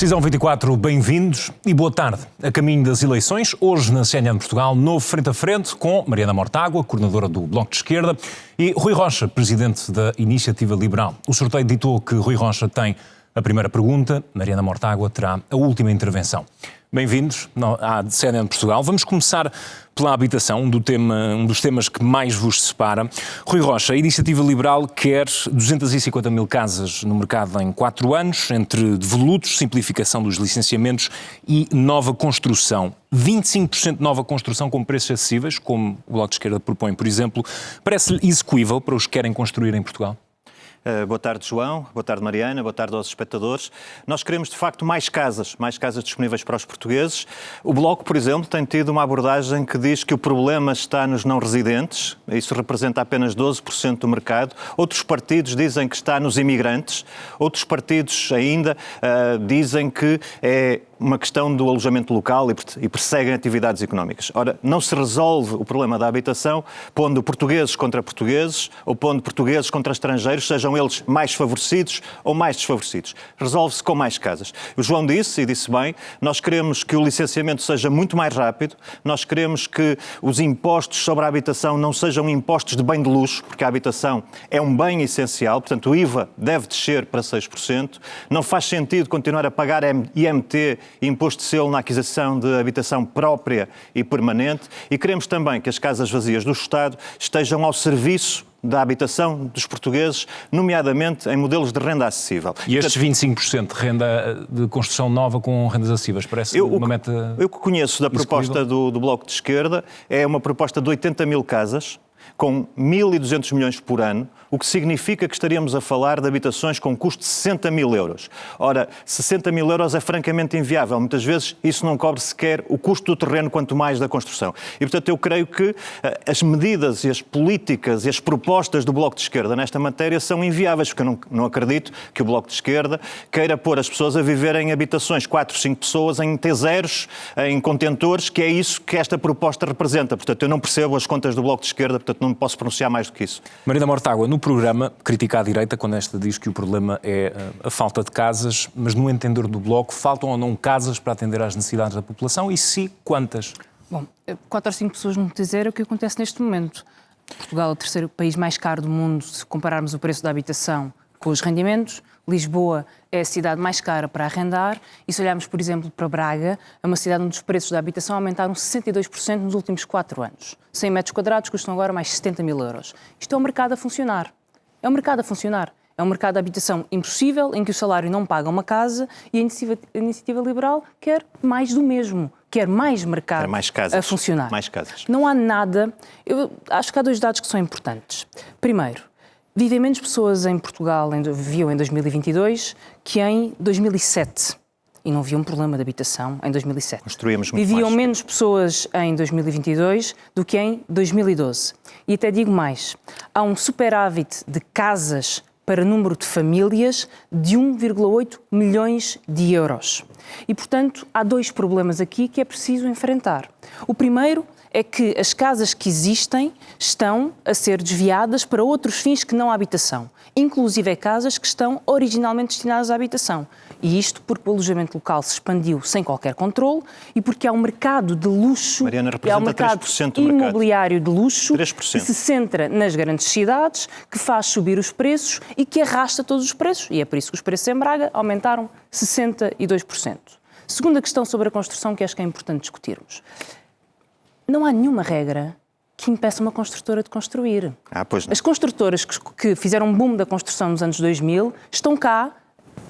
Decisão 24, bem-vindos e boa tarde. A caminho das eleições, hoje na CNN Portugal, novo frente a frente com Mariana Mortágua, coordenadora do Bloco de Esquerda, e Rui Rocha, presidente da Iniciativa Liberal. O sorteio ditou que Rui Rocha tem a primeira pergunta, Mariana Mortágua terá a última intervenção. Bem-vindos à CNN Portugal. Vamos começar pela habitação, um dos temas que mais vos separa. Rui Rocha, a Iniciativa Liberal quer 250 mil casas no mercado em 4 anos, entre devolutos, simplificação dos licenciamentos e nova construção. 25% de nova construção com preços acessíveis, como o Bloco de Esquerda propõe, por exemplo, parece-lhe execuível para os que querem construir em Portugal? Boa tarde, João. Boa tarde, Mariana. Boa tarde aos espectadores. Nós queremos, de facto, mais casas disponíveis para os portugueses. O Bloco, por exemplo, tem tido uma abordagem que diz que o problema está nos não-residentes. Isso representa apenas 12% do mercado. Outros partidos dizem que está nos imigrantes. Outros partidos ainda dizem que é uma questão do alojamento local e perseguem atividades económicas. Ora, não se resolve o problema da habitação pondo portugueses contra portugueses ou pondo portugueses contra estrangeiros, sejam eles mais favorecidos ou mais desfavorecidos. Resolve-se com mais casas. O João disse, e disse bem, nós queremos que o licenciamento seja muito mais rápido, nós queremos que os impostos sobre a habitação não sejam impostos de bem de luxo, porque a habitação é um bem essencial, portanto o IVA deve descer para 6%, não faz sentido continuar a pagar IMT, imposto de selo na aquisição de habitação própria e permanente, e queremos também que as casas vazias do Estado estejam ao serviço da habitação dos portugueses, nomeadamente em modelos de renda acessível. E estes 25% de renda de construção nova com rendas acessíveis, parece uma meta... Eu que conheço da proposta do Bloco de Esquerda é uma proposta de 80 mil casas, com 1.200 milhões por ano, o que significa que estaríamos a falar de habitações com custo de 60 mil euros. Ora, 60 mil euros é francamente inviável. Muitas vezes isso não cobre sequer o custo do terreno, quanto mais da construção. E, portanto, eu creio que as medidas e as políticas e as propostas do Bloco de Esquerda nesta matéria são inviáveis, porque eu não acredito que o Bloco de Esquerda queira pôr as pessoas a viver em habitações, 4, 5 pessoas, em T0s, em contentores, que é isso que esta proposta representa. Portanto, eu não percebo as contas do Bloco de Esquerda, portanto, não me posso pronunciar mais do que isso. Mariana Mortágua, no programa critica a direita quando esta diz que o problema é a falta de casas, mas no entender do Bloco, faltam ou não casas para atender às necessidades da população e se quantas? Bom, 4 ou 5 pessoas no T0 é o que acontece neste momento. Portugal é o terceiro país mais caro do mundo, se compararmos o preço da habitação com os rendimentos. Lisboa é a cidade mais cara para arrendar e se olharmos, por exemplo, para Braga, é uma cidade onde os preços da habitação aumentaram 62% nos últimos 4 anos. 100 metros quadrados custam agora mais 70 mil euros. Isto é um mercado a funcionar. É um mercado a funcionar. É um mercado de habitação impossível, em que o salário não paga uma casa e a Iniciativa Liberal quer mais do mesmo. Quer mais mercado a funcionar. Mais casas. Não há nada... Eu acho que há 2 dados que são importantes. Primeiro, vivem menos pessoas em Portugal, viviam em 2022, que em 2007. E não havia um problema de habitação em 2007. Construímos muito Viviam mais. menos pessoas em 2022 do que em 2012. E até digo mais, há um superávit de casas para número de famílias de 1,8 milhões de euros. E, portanto, há 2 problemas aqui que é preciso enfrentar. O primeiro é que as casas que existem estão a ser desviadas para outros fins que não a habitação, inclusive casas que estão originalmente destinadas à habitação. E isto porque o alojamento local se expandiu sem qualquer controle e porque há um mercado de luxo, Mariana, há um mercado 3% do mercado. imobiliário de luxo 3%. que se centra nas grandes cidades, que faz subir os preços e que arrasta todos os preços. E é por isso que os preços em Braga aumentaram 62%. Segunda questão sobre a construção que acho que é importante discutirmos. Não há nenhuma regra que impeça uma construtora de construir. Pois não. As construtoras que fizeram um boom da construção nos anos 2000 estão cá,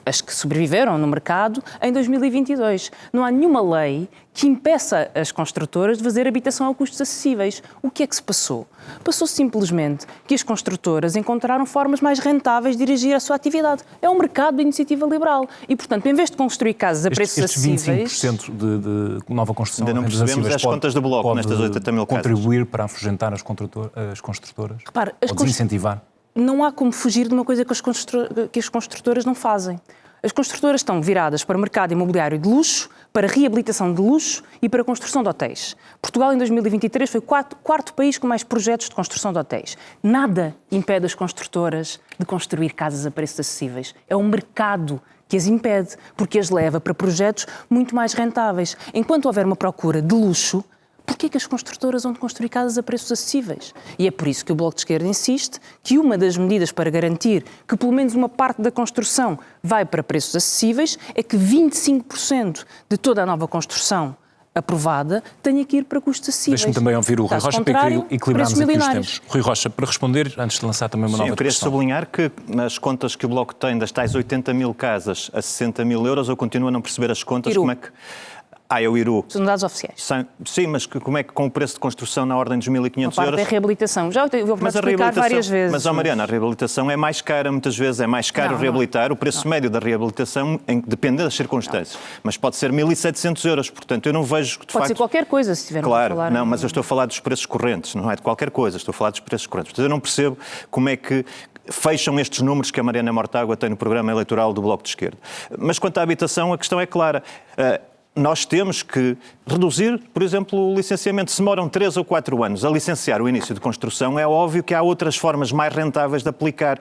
as que sobreviveram no mercado, em 2022. Não há nenhuma lei que impeça as construtoras de fazer habitação a custos acessíveis. O que é que se passou? Passou simplesmente que as construtoras encontraram formas mais rentáveis de dirigir a sua atividade. É um mercado de iniciativa liberal. E, portanto, em vez de construir casas a preços acessíveis... Estes 25% de nova construção... Ainda não percebemos as contas do Bloco nestas 80 mil casas. Contribuir para afugentar as construtoras? Repara, ou desincentivar? Não há como fugir de uma coisa que as construtoras não fazem. As construtoras estão viradas para o mercado imobiliário de luxo, para reabilitação de luxo e para a construção de hotéis. Portugal, em 2023, foi o quarto país com mais projetos de construção de hotéis. Nada impede as construtoras de construir casas a preços acessíveis. É um mercado que as impede, porque as leva para projetos muito mais rentáveis. Enquanto houver uma procura de luxo, porquê que as construtoras vão construir casas a preços acessíveis? E é por isso que o Bloco de Esquerda insiste que uma das medidas para garantir que pelo menos uma parte da construção vai para preços acessíveis é que 25% de toda a nova construção aprovada tenha que ir para custos acessíveis. Deixe-me também ouvir o Rui Rocha para equilibrarmos aqui os tempos. Rui Rocha, para responder, antes de lançar também uma nova eu queria discussão. sublinhar que nas contas que o Bloco tem das tais 80 mil casas a 60 mil euros, eu continuo a não perceber as contas. Iru. Como é que... é o Iru. São dados oficiais. Sim, mas como é que com o preço de construção na ordem dos 1.500 Uma parte euros... é reabilitação. Já vou explicar várias vezes. Mas, Mariana, a reabilitação é mais cara, muitas vezes é mais caro reabilitar. O preço médio da reabilitação depende das circunstâncias. Mas pode ser 1.700 euros, portanto, eu não vejo... Pode ser qualquer coisa, se tivermos a falar... Claro, não, mas eu estou a falar dos preços correntes, não é de qualquer coisa, estou a falar dos preços correntes. Portanto, eu não percebo como é que fecham estes números que a Mariana Mortágua tem no programa eleitoral do Bloco de Esquerda. Mas quanto à habitação, a questão é clara. Nós temos que reduzir, por exemplo, o licenciamento. Se demoram 3 ou 4 anos a licenciar o início de construção, é óbvio que há outras formas mais rentáveis de aplicar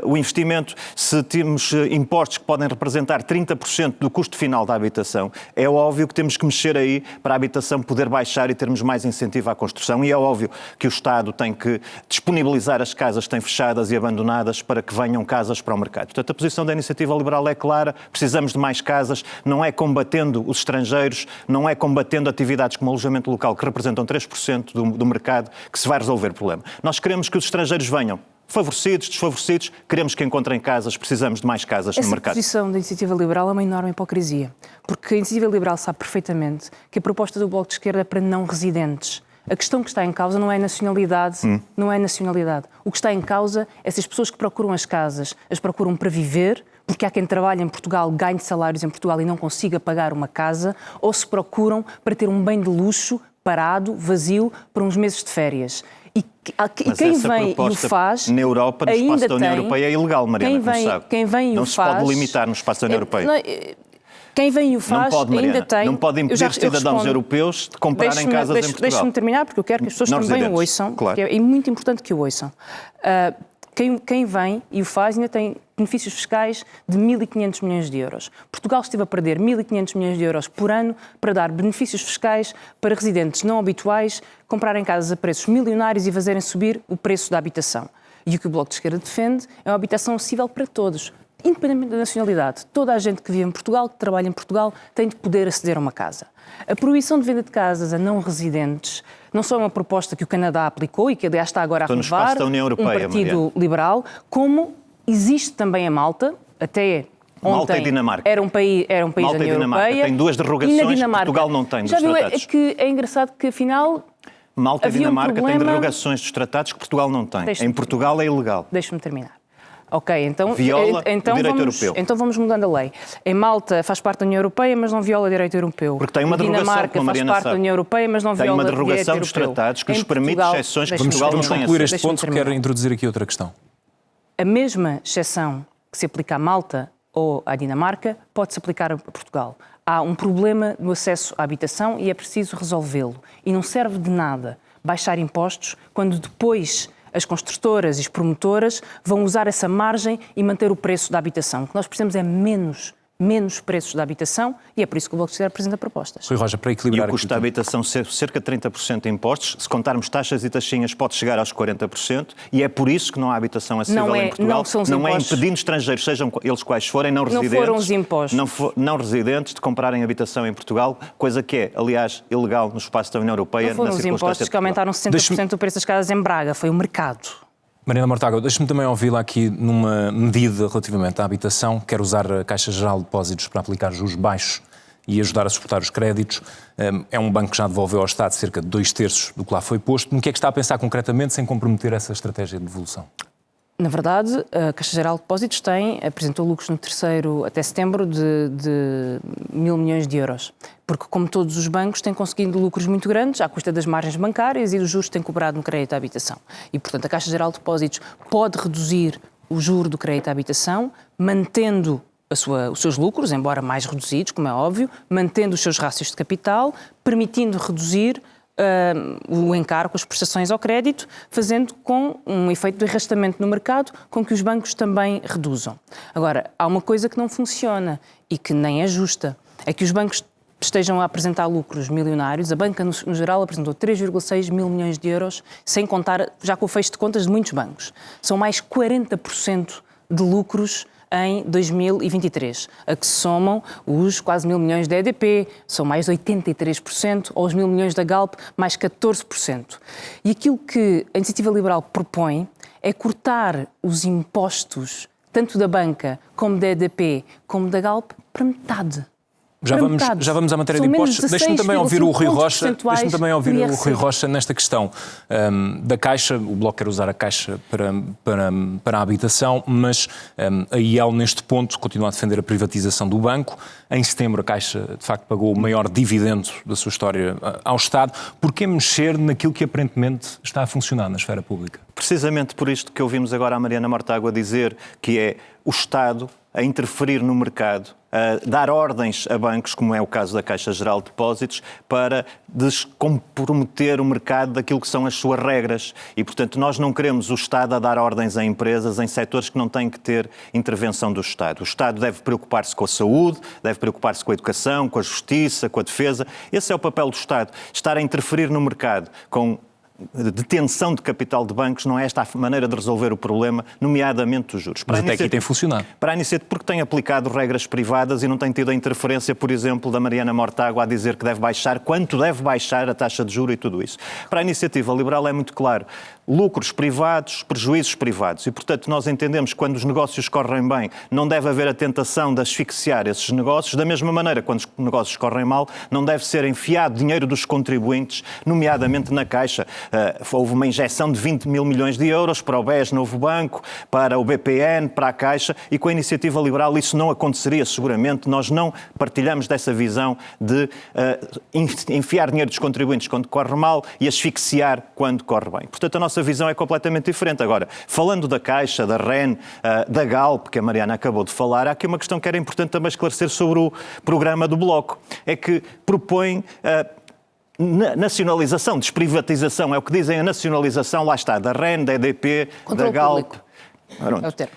o investimento. Se temos impostos que podem representar 30% do custo final da habitação, é óbvio que temos que mexer aí para a habitação poder baixar e termos mais incentivo à construção. E é óbvio que o Estado tem que disponibilizar as casas que têm fechadas e abandonadas para que venham casas para o mercado. Portanto, a posição da Iniciativa Liberal é clara, precisamos de mais casas, não é combatendo os estrangeiros, não é combatendo atividades como alojamento local, que representam 3% do mercado, que se vai resolver o problema. Nós queremos que os estrangeiros venham, favorecidos, desfavorecidos, queremos que encontrem casas, precisamos de mais casas no mercado. Essa posição da Iniciativa Liberal é uma enorme hipocrisia, porque a Iniciativa Liberal sabe perfeitamente que a proposta do Bloco de Esquerda é para não residentes. A questão que está em causa não é nacionalidade, não é nacionalidade. O que está em causa é se as pessoas que procuram as casas, as procuram para viver, porque há quem trabalha em Portugal, ganhe salários em Portugal e não consiga pagar uma casa, ou se procuram para ter um bem de luxo parado, vazio, por uns meses de férias. E quem vem e o faz... na Europa, no espaço da União Europeia, é ilegal, Mariana, como sabe. Quem vem e não o se faz, pode limitar no espaço da União Europeia. Quem vem e o faz não pode, Mariana, ainda tem... Não pode impedir cidadãos europeus de comprarem casas em Portugal. Deixe-me terminar, porque eu quero que as pessoas também o ouçam, claro. Porque é muito importante que o ouçam. Quem vem e o faz ainda tem benefícios fiscais de 1.500 milhões de euros. Portugal esteve a perder 1.500 milhões de euros por ano para dar benefícios fiscais para residentes não habituais comprarem casas a preços milionários e fazerem subir o preço da habitação. E o que o Bloco de Esquerda defende é uma habitação acessível para todos, independentemente da nacionalidade. Toda a gente que vive em Portugal, que trabalha em Portugal, tem de poder aceder a uma casa. A proibição de venda de casas a não residentes não só é uma proposta que o Canadá aplicou e que, aliás, está agora a renovar, um partido liberal, como existe também a Malta, até ontem Malta e Dinamarca. Era um país da União Europeia. Tem duas derrogações que Portugal não tem dos tratados. Já viu, é engraçado que, afinal... Malta e Dinamarca têm derrogações dos tratados que Portugal não tem. Em Portugal é ilegal. Deixa-me terminar. Ok, então, viola o direito europeu. Então vamos mudando a lei. Em Malta faz parte da União Europeia, mas não viola o direito europeu. Porque tem uma derrogação, Dinamarca como a Mariana faz parte sabe. da União Europeia, mas não viola o direito europeu. Tem uma derrogação dos tratados que lhes permite exceções que Portugal não tem. Vamos concluir este ponto, quero introduzir aqui outra questão. A mesma exceção que se aplica à Malta ou à Dinamarca pode-se aplicar a Portugal. Há um problema no acesso à habitação e é preciso resolvê-lo. E não serve de nada baixar impostos quando depois as construtoras e as promotoras vão usar essa margem e manter o preço da habitação. O que nós precisamos é menos preços da habitação e é por isso que o Bloco de Esquerda apresenta propostas. Rui Rocha, para equilibrar... E o custo da habitação ser cerca de 30% de impostos, se contarmos taxas e taxinhas pode chegar aos 40% e é por isso que não há habitação acessível em Portugal. Não é impedindo estrangeiros, sejam eles quais forem, não residentes... Não foram os impostos. Não residentes de comprarem habitação em Portugal, coisa que é, aliás, ilegal no espaço da União Europeia. Não foram os impostos que aumentaram 60% do preço das casas em Braga, foi o mercado. Mariana Mortágua, deixe-me também ouvi-la aqui numa medida relativamente à habitação. Quer usar a Caixa Geral de Depósitos para aplicar juros baixos e ajudar a suportar os créditos. É um banco que já devolveu ao Estado cerca de 2/3 do que lá foi posto. No que é que está a pensar concretamente sem comprometer essa estratégia de devolução? Na verdade, a Caixa Geral de Depósitos apresentou lucros no terceiro até setembro de 1.000 milhões de euros. Porque, como todos os bancos, têm conseguido lucros muito grandes à custa das margens bancárias e dos juros que têm cobrado no crédito à habitação. E, portanto, a Caixa Geral de Depósitos pode reduzir o juro do crédito à habitação, mantendo os seus lucros, embora mais reduzidos, como é óbvio, mantendo os seus rácios de capital, permitindo reduzir o encargo, as prestações ao crédito, fazendo com um efeito de arrastamento no mercado, com que os bancos também reduzam. Agora, há uma coisa que não funciona e que nem é justa, é que os bancos estejam a apresentar lucros milionários. A banca, no geral, apresentou 3,6 mil milhões de euros, sem contar, já com o fecho de contas de muitos bancos. São mais 40% de lucros em 2023, a que se somam os quase 1.000 milhões da EDP, são mais 83%, ou os 1.000 milhões da Galp, mais 14%. E aquilo que a Iniciativa Liberal propõe é cortar os impostos, tanto da banca, como da EDP, como da Galp, para metade. Já vamos à matéria de impostos. Deixe-me também ouvir o Rui Rocha nesta questão da Caixa. O Bloco quer usar a Caixa para a habitação, mas a IEL, neste ponto, continua a defender a privatização do banco. Em setembro, a Caixa, de facto, pagou o maior dividendo da sua história ao Estado. Por que mexer naquilo que aparentemente está a funcionar na esfera pública? Precisamente por isto que ouvimos agora a Mariana Mortágua dizer, que é o Estado a interferir no mercado, a dar ordens a bancos, como é o caso da Caixa Geral de Depósitos, para descomprometer o mercado daquilo que são as suas regras. E, portanto, nós não queremos o Estado a dar ordens a empresas em setores que não têm que ter intervenção do Estado. O Estado deve preocupar-se com a saúde, deve preocupar-se com a educação, com a justiça, com a defesa. Esse é o papel do Estado. Estar a interferir no mercado com detenção de capital de bancos não é esta a maneira de resolver o problema, nomeadamente os juros. Mas até aqui tem funcionado. Para a Iniciativa, porque tem aplicado regras privadas e não tem tido a interferência, por exemplo, da Mariana Mortágua a dizer que deve baixar, quanto deve baixar a taxa de juros e tudo isso. Para a Iniciativa Liberal é muito claro. Lucros privados, prejuízos privados. E, portanto, nós entendemos que quando os negócios correm bem, não deve haver a tentação de asfixiar esses negócios. Da mesma maneira, quando os negócios correm mal, não deve ser enfiado dinheiro dos contribuintes, nomeadamente na Caixa. Houve uma injeção de 20 mil milhões de euros para o BES, Novo Banco, para o BPN, para a Caixa, e com a Iniciativa Liberal isso não aconteceria seguramente. Nós não partilhamos dessa visão de enfiar dinheiro dos contribuintes quando corre mal e asfixiar quando corre bem. Portanto, a nossa visão é completamente diferente. Agora, falando da Caixa, da REN, da Galp, que a Mariana acabou de falar, há aqui uma questão que era importante também esclarecer sobre o programa do Bloco. É que propõe nacionalização, desprivatização, é o que dizem a nacionalização, lá está, da REN, da EDP, da Galp.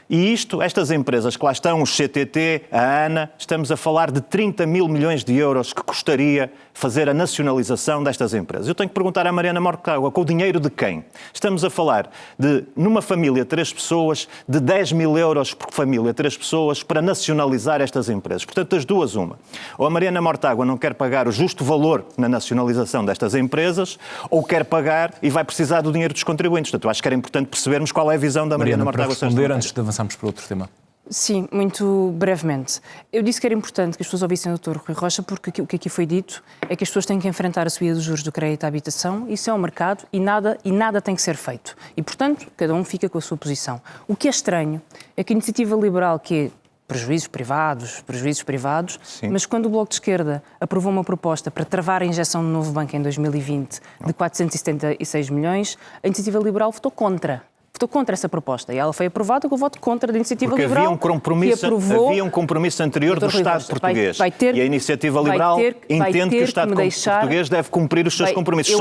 E estas empresas que lá estão, os CTT, a ANA, estamos a falar de 30 mil milhões de euros que custaria fazer a nacionalização destas empresas. Eu tenho que perguntar à Mariana Mortágua, com o dinheiro de quem? Estamos a falar de, numa família, 3 pessoas, de 10 mil euros por família, 3 pessoas, para nacionalizar estas empresas. Portanto, das duas, uma. Ou a Mariana Mortágua não quer pagar o justo valor na nacionalização destas empresas, ou quer pagar e vai precisar do dinheiro dos contribuintes. Portanto, eu acho que era importante percebermos qual é a visão da Mariana Mortágua. Para responder, antes de avançarmos para outro tema. Sim, muito brevemente. Eu disse que era importante que as pessoas ouvissem o Dr. Rui Rocha, porque o que aqui foi dito é que as pessoas têm que enfrentar a subida dos juros do crédito à habitação. Isso é um mercado e nada tem que ser feito. E, portanto, cada um fica com a sua posição. O que é estranho é que a Iniciativa Liberal, que é prejuízos privados, sim, mas quando o Bloco de Esquerda aprovou uma proposta para travar a injeção do novo banco em 2020 de 476 milhões, a Iniciativa Liberal votou contra essa proposta. E ela foi aprovada com o voto contra da Iniciativa Liberal. Porque havia um compromisso anterior do Estado português. E a Iniciativa Liberal entende que o Estado português deve cumprir os seus compromissos.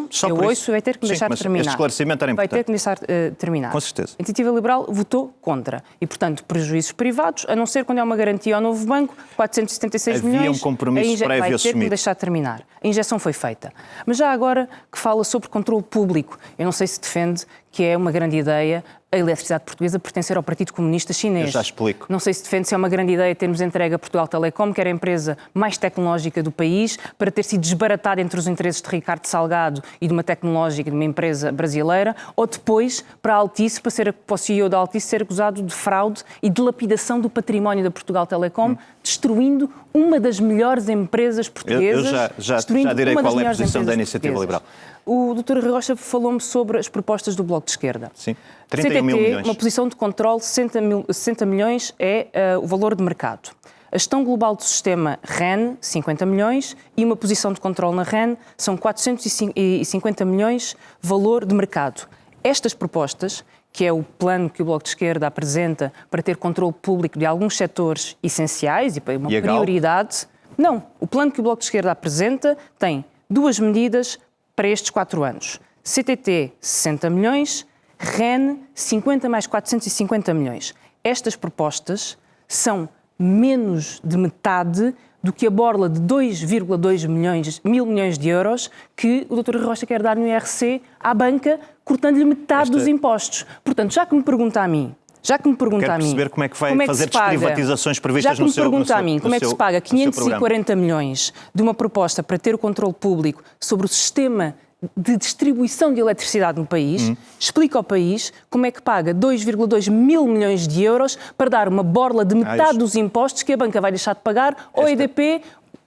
Só por isso. Vai ter que me deixar terminar. Este esclarecimento era importante. Vai ter que me deixar terminar. Com certeza. A Iniciativa Liberal votou contra. E, portanto, prejuízos privados, a não ser quando é uma garantia ao novo banco, 476 milhões. Havia um compromisso prévio assumido. Vai ter que me deixar terminar. A injeção foi feita. Mas já agora que fala sobre controle público, eu não sei se defende que é uma grande ideia a eletricidade portuguesa pertencer ao Partido Comunista Chinês. Eu já explico. Não sei se defende se é uma grande ideia termos entregue a Portugal Telecom, que era a empresa mais tecnológica do país, para ter sido desbaratada entre os interesses de Ricardo Salgado e de uma tecnológica, de uma empresa brasileira, ou depois para a Altice, para o CEO da Altice ser acusado de fraude e dilapidação do património da Portugal Telecom, destruindo uma das melhores empresas portuguesas. Eu já direi qual é a posição da Iniciativa Liberal. O Dr. Rui Rocha falou-me sobre as propostas do Bloco de Esquerda. Sim, 31 mil milhões. Uma posição de controle, 60 milhões é o valor de mercado. A gestão global do sistema REN, 50 milhões, e uma posição de controle na REN são 450 milhões valor de mercado. Estas propostas, que é o plano que o Bloco de Esquerda apresenta para ter controle público de alguns setores essenciais e para uma prioridade... Não, o plano que o Bloco de Esquerda apresenta tem 2 medidas para estes 4 anos. CTT, 60 milhões, REN, 50 mais 450 milhões. Estas propostas são menos de metade do que a borla de 2,2 mil milhões de euros que o Dr. Rui Rocha quer dar no IRC à banca, cortando-lhe metade dos impostos. Portanto, já que me pergunta a mim, Quero perceber como é que vai fazer desprivatizações previstas no seu programa. Já que me pergunta a mim como é que se paga 540 milhões de uma proposta para ter o controle público sobre o sistema de distribuição de eletricidade no país, explica ao país como é que paga 2,2 mil milhões de euros para dar uma borla de metade dos impostos que a banca vai deixar de pagar ou a EDP,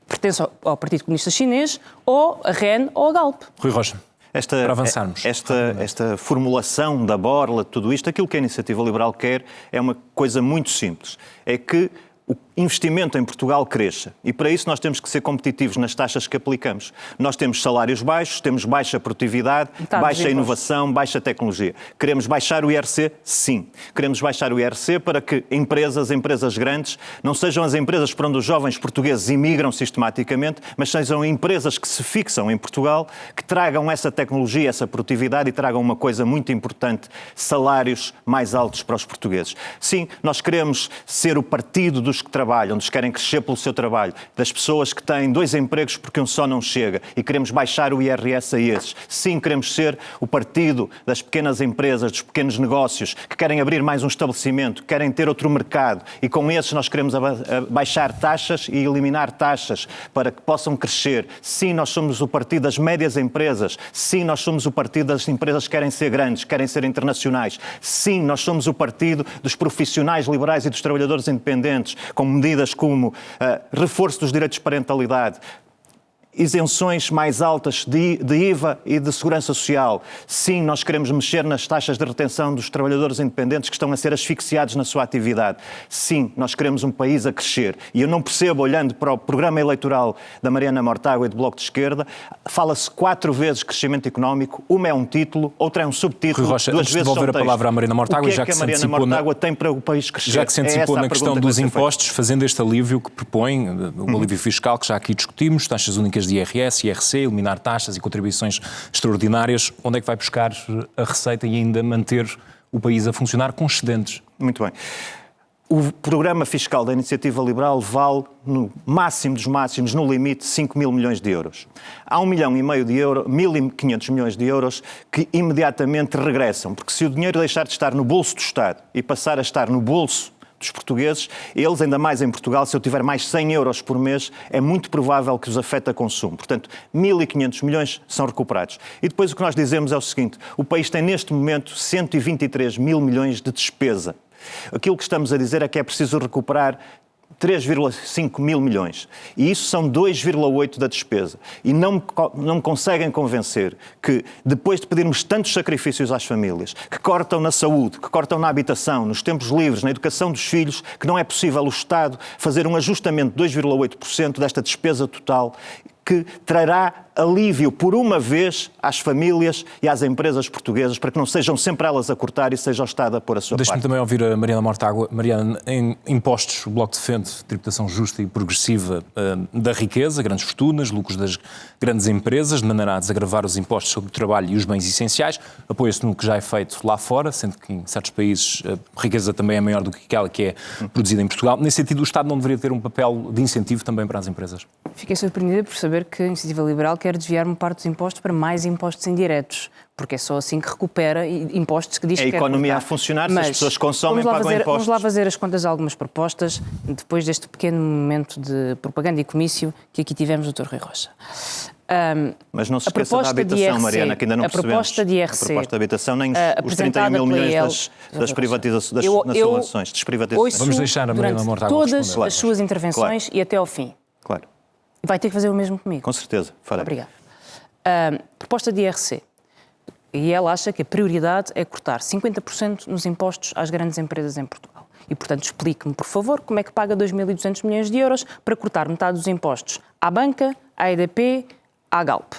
pertence ao Partido Comunista Chinês, ou a REN ou a Galp. Rui Rocha. Para avançarmos. Esta formulação da borla, tudo isto, aquilo que a Iniciativa Liberal quer é uma coisa muito simples. É que o investimento em Portugal cresça. E para isso nós temos que ser competitivos nas taxas que aplicamos. Nós temos salários baixos, temos baixa produtividade, baixa inovação, baixa tecnologia. Queremos baixar o IRC? Sim. Queremos baixar o IRC para que empresas grandes, não sejam as empresas para onde os jovens portugueses imigram sistematicamente, mas sejam empresas que se fixam em Portugal, que tragam essa tecnologia, essa produtividade e tragam uma coisa muito importante, salários mais altos para os portugueses. Sim, nós queremos ser o partido dos que trabalham, dos que querem crescer pelo seu trabalho, das pessoas que têm 2 empregos porque um só não chega e queremos baixar o IRS a esses. Sim, queremos ser o partido das pequenas empresas, dos pequenos negócios, que querem abrir mais um estabelecimento, que querem ter outro mercado e com esses nós queremos baixar taxas e eliminar taxas para que possam crescer. Sim, nós somos o partido das médias empresas. Sim, nós somos o partido das empresas que querem ser grandes, querem ser internacionais. Sim, nós somos o partido dos profissionais liberais e dos trabalhadores independentes, com medidas como reforço dos direitos de parentalidade, isenções mais altas de IVA e de segurança social. Sim, nós queremos mexer nas taxas de retenção dos trabalhadores independentes que estão a ser asfixiados na sua atividade. Sim, nós queremos um país a crescer. E eu não percebo, olhando para o programa eleitoral da Mariana Mortágua e do Bloco de Esquerda, fala-se 4 vezes crescimento económico, uma é um título, outra é um subtítulo, Rui Rocha, 2 vezes devolver a palavra à Mariana Mortágua, o que é que a Mariana Mortágua tem para o país crescer? Já que se antecipou na questão dos impostos, fazendo este alívio que propõe, o alívio fiscal que já aqui discutimos, taxas únicas de IRS, IRC, eliminar taxas e contribuições extraordinárias, onde é que vai buscar a receita e ainda manter o país a funcionar com excedentes? Muito bem. O programa fiscal da Iniciativa Liberal vale, no máximo dos máximos, no limite, 5 mil milhões de euros. Há 1,5 milhão de euros, 1.500 milhões de euros que imediatamente regressam, porque se o dinheiro deixar de estar no bolso do Estado e passar a estar no bolso dos portugueses, eles, ainda mais em Portugal, se eu tiver mais 100 euros por mês, é muito provável que os afeta a consumo. Portanto, 1.500 milhões são recuperados. E depois o que nós dizemos é o seguinte: o país tem neste momento 123 mil milhões de despesa. Aquilo que estamos a dizer é que é preciso recuperar 3,5 mil milhões. E isso são 2,8 da despesa. E não me conseguem convencer que, depois de pedirmos tantos sacrifícios às famílias, que cortam na saúde, que cortam na habitação, nos tempos livres, na educação dos filhos, que não é possível o Estado fazer um ajustamento de 2,8% desta despesa total, que trará alívio por uma vez às famílias e às empresas portuguesas, para que não sejam sempre elas a cortar e seja o Estado a pôr a sua parte. Deixe-me também ouvir a Mariana Mortágua. Mariana, em impostos, o Bloco defende tributação justa e progressiva da riqueza, grandes fortunas, lucros das grandes empresas, de maneira a desagravar os impostos sobre o trabalho e os bens essenciais. Apoia-se no que já é feito lá fora, sendo que em certos países a riqueza também é maior do que aquela que é produzida em Portugal. Nesse sentido, o Estado não deveria ter um papel de incentivo também para as empresas? Fiquei surpreendida por saber que a Iniciativa Liberal quer desviar uma parte dos impostos para mais impostos indiretos, porque é só assim que recupera impostos que diz que quer cortar. A economia a funcionar, se as pessoas consomem, pagam impostos. Vamos lá fazer as contas a algumas propostas, depois deste pequeno momento de propaganda e comício que aqui tivemos do Dr. Rui Rocha. Mas não se esqueça da habitação, Mariana, que ainda não percebemos. A proposta de IRC... A proposta de habitação, nem os 31 mil milhões das privatizações, das nacionalizações, desprivatizações. Vamos deixar a Mariana Mortágua responder. Todas as suas intervenções e até ao fim. Claro. Vai ter que fazer o mesmo comigo. Com certeza, farei. Obrigada. Proposta de IRC. E ela acha que a prioridade é cortar 50% nos impostos às grandes empresas em Portugal. E, portanto, explique-me, por favor, como é que paga 2.200 milhões de euros para cortar metade dos impostos à banca, à EDP, à Galp.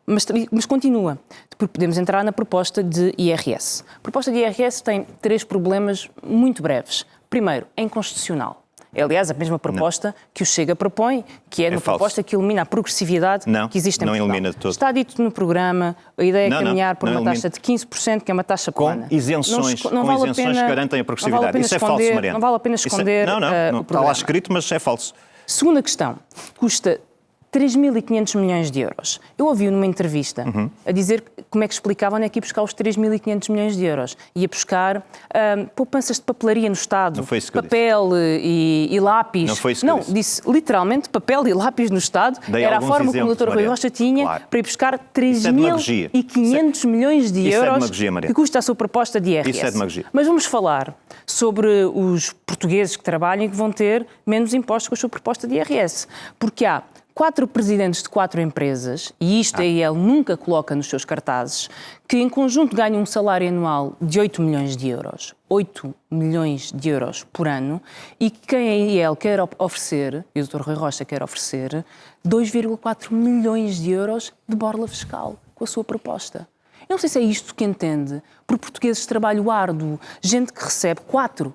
Mas continua. Podemos entrar na proposta de IRS. A proposta de IRS tem 3 problemas muito breves. Primeiro, é inconstitucional. É, aliás, a mesma proposta que o Chega propõe, que é uma proposta que elimina a progressividade que existe em Portugal. Não elimina de todo. Está dito no programa, a ideia é caminhar por uma taxa de 15%, que é uma taxa plana. Com isenções, que garantem a progressividade. Isso é falso, Mariana. Não vale a pena esconder o programa. Está lá escrito, mas é falso. Segunda questão, custa 3.500 milhões de euros. Eu ouvi-o numa entrevista a dizer como é que explicava onde é que ia buscar os 3.500 milhões de euros. Ia buscar poupanças de papelaria no Estado, não foi isso que papel e lápis. Não foi isso que eu disse literalmente papel e lápis no Estado. Era a forma como o Dr. Rui Rocha tinha para ir buscar 3.500 milhões de euros que custa a sua proposta de IRS. Isso é demagogia. Mas vamos falar sobre os portugueses que trabalham e que vão ter menos impostos com a sua proposta de IRS. Porque há 4 presidentes de 4 empresas, e isto a IEL nunca coloca nos seus cartazes, que em conjunto ganham um salário anual de 8 milhões de euros. 8 milhões de euros por ano, e quem a IEL quer oferecer, e o Dr. Rui Rocha quer oferecer, 2,4 milhões de euros de borla fiscal com a sua proposta. Eu não sei se é isto que entende por portugueses de trabalho árduo, gente que recebe 4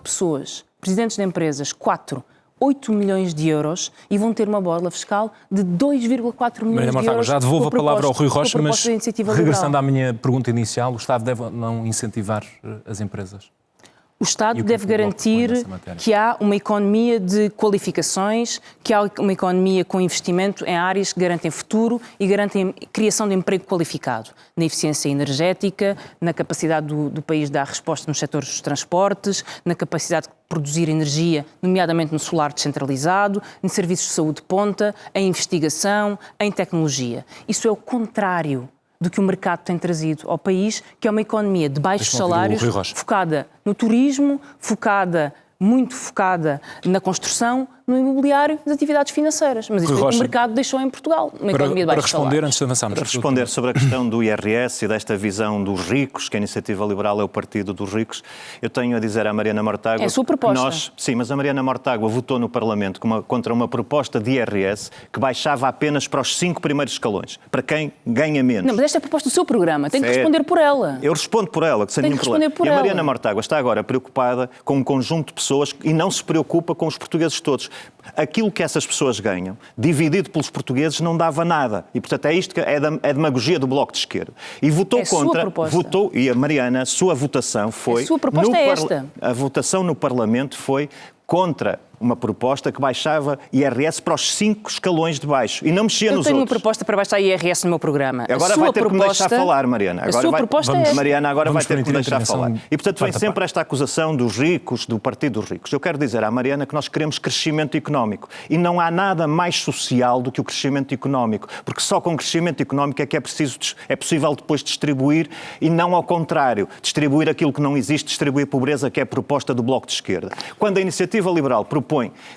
pessoas, presidentes de empresas, 8 milhões de euros e vão ter uma borla fiscal de 2,4 milhões de euros. Já devolvo a palavra ao Rui Rocha, mas regressando à minha pergunta inicial, o Estado deve não incentivar as empresas? O Estado deve garantir que há uma economia de qualificações, que há uma economia com investimento em áreas que garantem futuro e garantem criação de emprego qualificado, na eficiência energética, na capacidade do país de dar resposta nos setores dos transportes, na capacidade de produzir energia, nomeadamente no solar descentralizado, em serviços de saúde de ponta, em investigação, em tecnologia. Isso é o contrário do que o mercado tem trazido ao país, que é uma economia de baixos salários, focada no turismo, muito focada na construção, no imobiliário, nas atividades financeiras. Mas isso é o que o mercado deixou em Portugal, uma economia de baixos salários. Antes de avançarmos. Para responder sobre a questão do IRS e desta visão dos ricos, que a Iniciativa Liberal é o partido dos ricos, eu tenho a dizer à Mariana Mortágua... É a sua proposta. Sim, mas a Mariana Mortágua votou no Parlamento contra uma proposta de IRS que baixava apenas para os 5 primeiros escalões, para quem ganha menos. Não, mas esta é a proposta do seu programa, tem que responder por ela. Eu respondo por ela, que sem nenhum problema. E a Mariana Mortágua está agora preocupada com um conjunto de pessoas e não se preocupa com os portugueses todos. Aquilo que essas pessoas ganham, dividido pelos portugueses, não dava nada. E, portanto, é isto que é demagogia do Bloco de Esquerda. E votou contra... Votou, e a Mariana, a sua votação foi... A sua proposta é esta. A votação no Parlamento foi contra uma proposta que baixava IRS para os 5 escalões de baixo e não mexia nos outros. Eu tenho uma proposta para baixar IRS no meu programa. Agora vai ter que me deixar falar, Mariana. A sua proposta é... Mariana agora vai ter que me deixar falar. E, portanto, vem sempre esta acusação dos ricos, do Partido dos Ricos. Eu quero dizer à Mariana que nós queremos crescimento económico. E não há nada mais social do que o crescimento económico. Porque só com crescimento económico é que é possível depois distribuir e não ao contrário. Distribuir aquilo que não existe, distribuir pobreza, que é a proposta do Bloco de Esquerda. Quando a Iniciativa Liberal propõe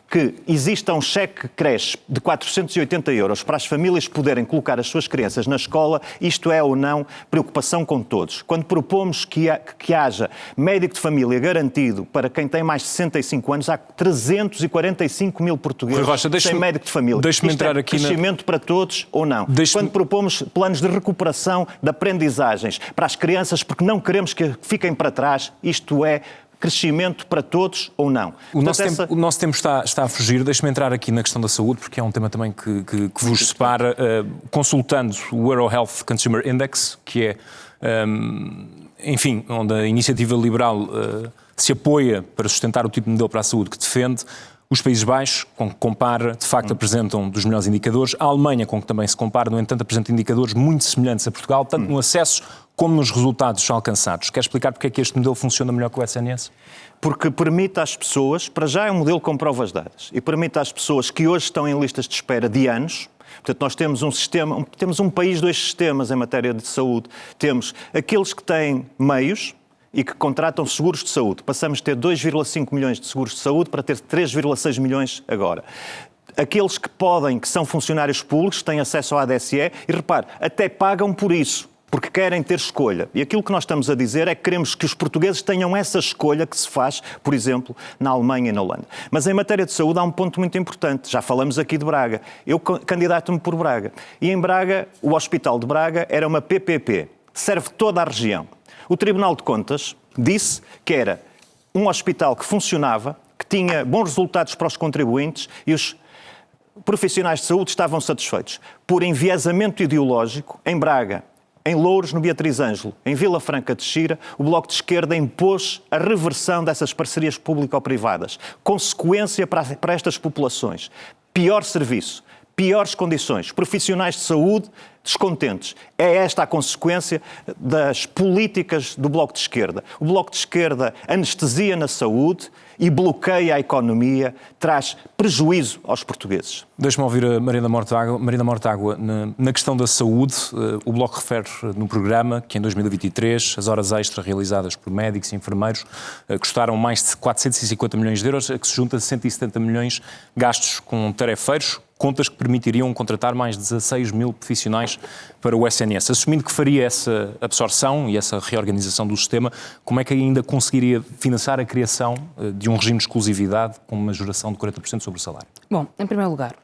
que exista um cheque creche de 480 euros para as famílias poderem colocar as suas crianças na escola, isto é ou não preocupação com todos. Quando propomos que haja médico de família garantido para quem tem mais de 65 anos, há 345 mil portugueses sem médico de família. Deixe-me entrar é aqui crescimento para todos ou não? Quando propomos planos de recuperação de aprendizagens para as crianças porque não queremos que fiquem para trás, isto é crescimento para todos ou não? O nosso tempo está a fugir. Deixe-me entrar aqui na questão da saúde, porque é um tema também que vos separa. Consultando o Euro Health Consumer Index, que é, enfim, onde a Iniciativa Liberal se apoia para sustentar o tipo de modelo para a saúde que defende, os Países Baixos, com que compara, de facto apresentam dos melhores indicadores. A Alemanha, com que também se compara, no entanto, apresenta indicadores muito semelhantes a Portugal, tanto no acesso como nos resultados alcançados. Quer explicar porque é que este modelo funciona melhor que o SNS? Porque permite às pessoas, para já é um modelo com provas dadas, e permite às pessoas que hoje estão em listas de espera de anos. Portanto, nós temos um sistema, temos um país, 2 sistemas em matéria de saúde. Temos aqueles que têm meios e que contratam seguros de saúde. Passamos de ter 2,5 milhões de seguros de saúde para ter 3,6 milhões agora. Aqueles que podem, que são funcionários públicos, têm acesso ao ADSE e, repare, até pagam por isso, porque querem ter escolha. E aquilo que nós estamos a dizer é que queremos que os portugueses tenham essa escolha que se faz, por exemplo, na Alemanha e na Holanda. Mas em matéria de saúde há um ponto muito importante. Já falamos aqui de Braga. Eu candidato-me por Braga. E em Braga, o Hospital de Braga era uma PPP. Serve toda a região. O Tribunal de Contas disse que era um hospital que funcionava, que tinha bons resultados para os contribuintes e os profissionais de saúde estavam satisfeitos. Por enviesamento ideológico, em Braga, em Louros, no Beatriz Ângelo, em Vila Franca de Xira, o Bloco de Esquerda impôs a reversão dessas parcerias público-privadas. Consequência para estas populações: pior serviço, piores condições, profissionais de saúde descontentes. É esta a consequência das políticas do Bloco de Esquerda. O Bloco de Esquerda anestesia na saúde e bloqueia a economia, traz prejuízo aos portugueses. Deixe-me ouvir a Mariana Mortágua. Mariana Mortágua, na questão da saúde, o Bloco refere no programa que em 2023 as horas extras realizadas por médicos e enfermeiros custaram mais de 450 milhões de euros, a que se junta 170 milhões gastos com tarefeiros, contas que permitiriam contratar mais de 16 mil profissionais para o SNS. Assumindo que faria essa absorção e essa reorganização do sistema, como é que ainda conseguiria financiar a criação de um regime de exclusividade com uma majoração de 40% sobre o salário? Bom, em primeiro lugar,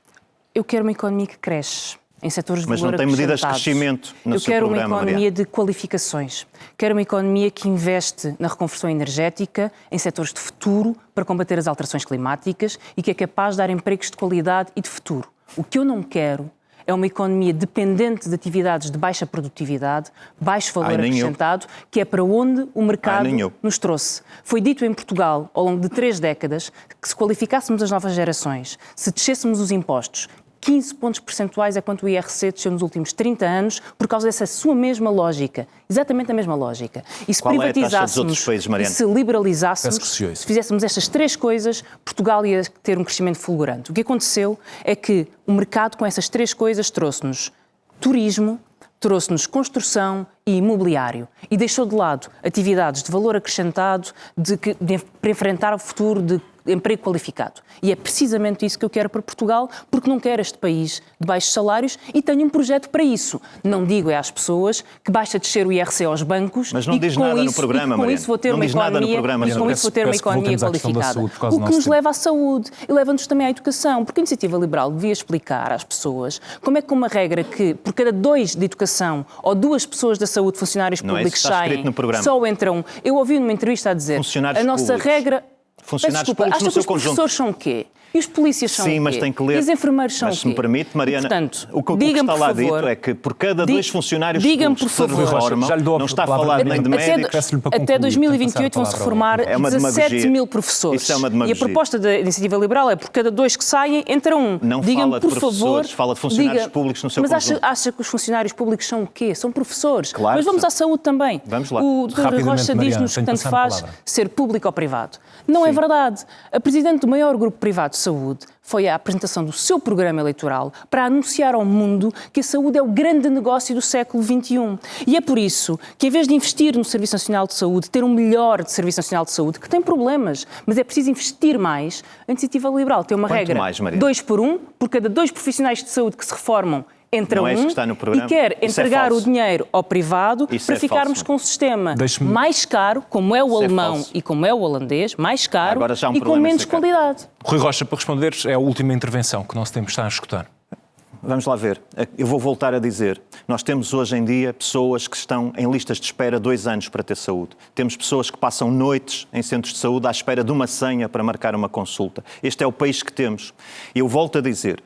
eu quero uma economia que cresce em setores de Mas valor não tem medidas de acrescentado. crescimento no Eu seu quero programa, uma economia Mariana. de qualificações. Quero uma economia que investe na reconversão energética, em setores de futuro, para combater as alterações climáticas e que é capaz de dar empregos de qualidade e de futuro. O que eu não quero é uma economia dependente de atividades de baixa produtividade, baixo valor acrescentado, que é para onde o mercado nos trouxe. Foi dito em Portugal, ao longo de 3 décadas, que se qualificássemos as novas gerações, se descêssemos os impostos, 15 pontos percentuais é quanto o IRC desceu nos últimos 30 anos por causa dessa sua mesma lógica. Exatamente a mesma lógica. E se privatizássemos, e se liberalizássemos, se fizéssemos estas 3 coisas, Portugal ia ter um crescimento fulgurante. O que aconteceu é que o mercado com essas 3 coisas trouxe-nos turismo, trouxe-nos construção e imobiliário e deixou de lado atividades de valor acrescentado para enfrentar o futuro de emprego qualificado. E é precisamente isso que eu quero para Portugal, porque não quero este país de baixos salários e tenho um projeto para isso. Não digo às pessoas que basta descer o IRC aos bancos. Mas não diz nada no programa, com isso vou ter uma economia, com isso vou ter uma economia qualificada. O que nos leva à saúde e leva-nos também à educação, porque a Iniciativa Liberal devia explicar às pessoas como é que uma regra que por cada 2 de educação ou 2 pessoas da saúde, funcionários públicos saem, só entram. Eu ouvi numa entrevista a dizer a nossa regra. Funcionários públicos no seu conjunto. Os professores são o quê? E os polícias são o quê? Sim, mas tem que ler. E os enfermeiros são o quê? Mas se me permite, Mariana, portanto, o que está lá dito é que por cada 2 funcionários públicos que se reformam, não está a falar nem de médicos. Até 2028 vão-se reformar 17 mil professores. Isso é uma demagogia. E a proposta da Iniciativa Liberal é por cada 2 que saem, entra um. Não fala de professores, fala de funcionários públicos no seu conjunto. Mas acha que os funcionários públicos são o quê? São professores. Claro. Mas vamos à saúde também. Vamos lá. O Dr. Rocha diz-nos que tanto faz ser público ou privado. Não é verdade. A Presidente do maior grupo privado de saúde foi à apresentação do seu programa eleitoral para anunciar ao mundo que a saúde é o grande negócio do século XXI. E é por isso que, em vez de investir no Serviço Nacional de Saúde, ter um melhor Serviço Nacional de Saúde, que tem problemas, mas é preciso investir mais, a Iniciativa Liberal tem uma regra 2 por 1, por cada 2 profissionais de saúde que se reformam, entra um e quer entregar o dinheiro ao privado para ficarmos com um sistema mais caro, como é o alemão e como é o holandês, mais caro e com menos qualidade. Rui Rocha, para responder, é a última intervenção que o nosso tempo está a escutar. Vamos lá ver. Eu vou voltar a dizer. Nós temos hoje em dia pessoas que estão em listas de espera 2 anos para ter saúde. Temos pessoas que passam noites em centros de saúde à espera de uma senha para marcar uma consulta. Este é o país que temos. Eu volto a dizer.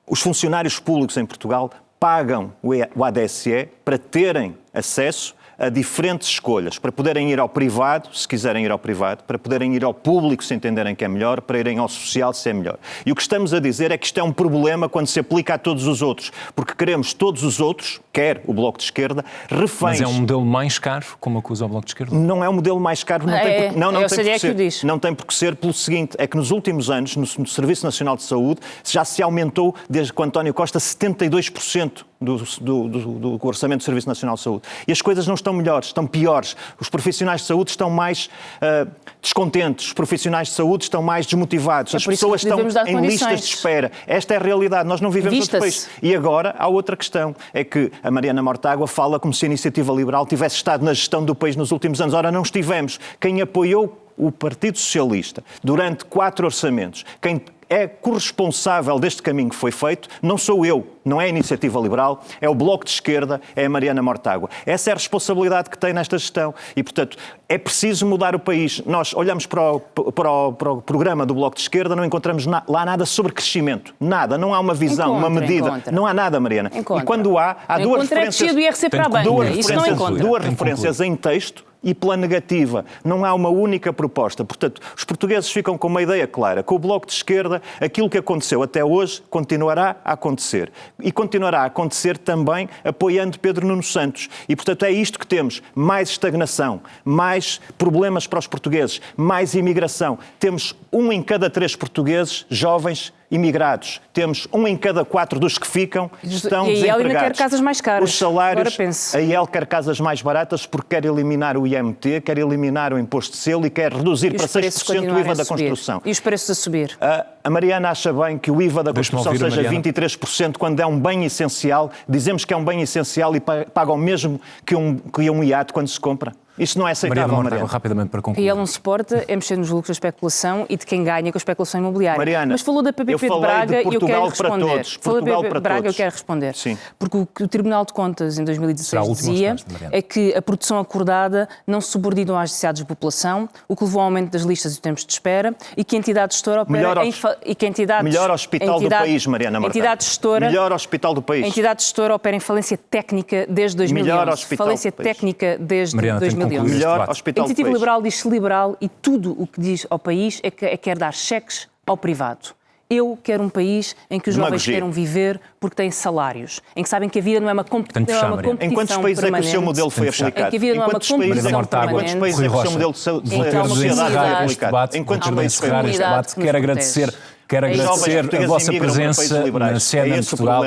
Os funcionários públicos em Portugal pagam o ADSE para terem acesso a diferentes escolhas, para poderem ir ao privado, se quiserem ir ao privado, para poderem ir ao público se entenderem que é melhor, para irem ao social se é melhor. E o que estamos a dizer é que isto é um problema quando se aplica a todos os outros, porque queremos todos os outros, quer o Bloco de Esquerda, reféns... Mas é um modelo mais caro, como acusa o Bloco de Esquerda? Não é um modelo mais caro, não tem por que ser pelo seguinte, é que nos últimos anos, no Serviço Nacional de Saúde, já se aumentou, desde que o António Costa, 72% do orçamento do Serviço Nacional de Saúde. E as coisas não estão melhores, estão piores. Os profissionais de saúde estão mais descontentes, os profissionais de saúde estão mais desmotivados, as pessoas estão em listas de espera. Esta é a realidade, nós não vivemos outro país. E agora há outra questão, é que a Mariana Mortágua fala como se a Iniciativa Liberal tivesse estado na gestão do país nos últimos anos. Ora, não estivemos. Quem apoiou o Partido Socialista durante 4 orçamentos, quem é corresponsável deste caminho que foi feito, não sou eu, não é a Iniciativa Liberal, é o Bloco de Esquerda, é a Mariana Mortágua. Essa é a responsabilidade que tem nesta gestão e, portanto, é preciso mudar o país. Nós olhamos para o programa do Bloco de Esquerda, não encontramos lá nada sobre crescimento. Nada, não há uma visão, uma medida. Não há nada, Mariana. Encontra. E quando há duas referências... do IRC para a banca, isso não encontra. Duas referências em texto e pela negativa. Não há uma única proposta. Portanto, os portugueses ficam com uma ideia clara. Com o Bloco de Esquerda, aquilo que aconteceu até hoje continuará a acontecer. E continuará a acontecer também apoiando Pedro Nuno Santos. E, portanto, é isto que temos. Mais estagnação, mais problemas para os portugueses, mais imigração. Temos 1 em cada 3 portugueses jovens imigrados. Temos 1 em cada 4 dos que ficam estão desempregados. E a IEL ainda quer casas mais caras. Os salários, a IEL quer casas mais baratas porque quer eliminar o IMT, quer eliminar o imposto de selo e quer reduzir para 6% o IVA da construção. E os preços a subir? A Mariana acha bem que o IVA da construção seja 23% quando é um bem essencial. Dizemos que é um bem essencial e pagam mesmo que um iate quando se compra. Isto não é aceitável, Mariana. Rapidamente para concluir. E ele não suporta é mexer nos lucros da especulação e de quem ganha com a especulação imobiliária. Mariana, mas falou da PPP de Braga e eu quero responder. Todos. Falou da PPP para de Braga e eu todos. quero responder. Sim. Porque o que o Tribunal de Contas em 2016 dizia é que a produção acordada não se subordina às necessidades da população, o que levou ao aumento das listas e tempos de espera e que a entidade gestora opera melhor hospital do país, Mariana Mortágua. Melhor hospital do país. A entidade gestora opera em falência técnica desde 2011. Melhor hospital falência do país. técnica desde Mariana, 2011. Melhor A Iniciativa Liberal diz-se liberal e tudo o que diz ao país é que quer dar cheques ao privado. Eu quero um país em que os jovens queiram viver porque têm salários, em que sabem que a vida não é uma competição permanente. Em quantos países é que o seu modelo foi aplicado? Em que a vida não é uma competição permanente. Em quantos países é que o seu modelo de sociedade foi aplicado? Em quantos países foi este debate? Quero agradecer a vossa presença na CNN de Portugal.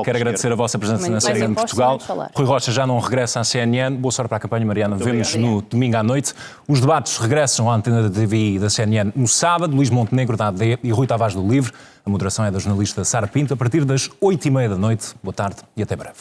Quero agradecer a vossa presença na CNN de Portugal. Rui Rocha já não regressa à CNN. Boa sorte para a campanha, Mariana. Vemo-nos no domingo à noite. Os debates regressam à antena da TVI e da CNN no sábado. Luís Montenegro, da AD, e Rui Tavares, do Livre. A moderação é da jornalista Sara Pinto, a partir das 20h30 da noite. Boa tarde e até breve.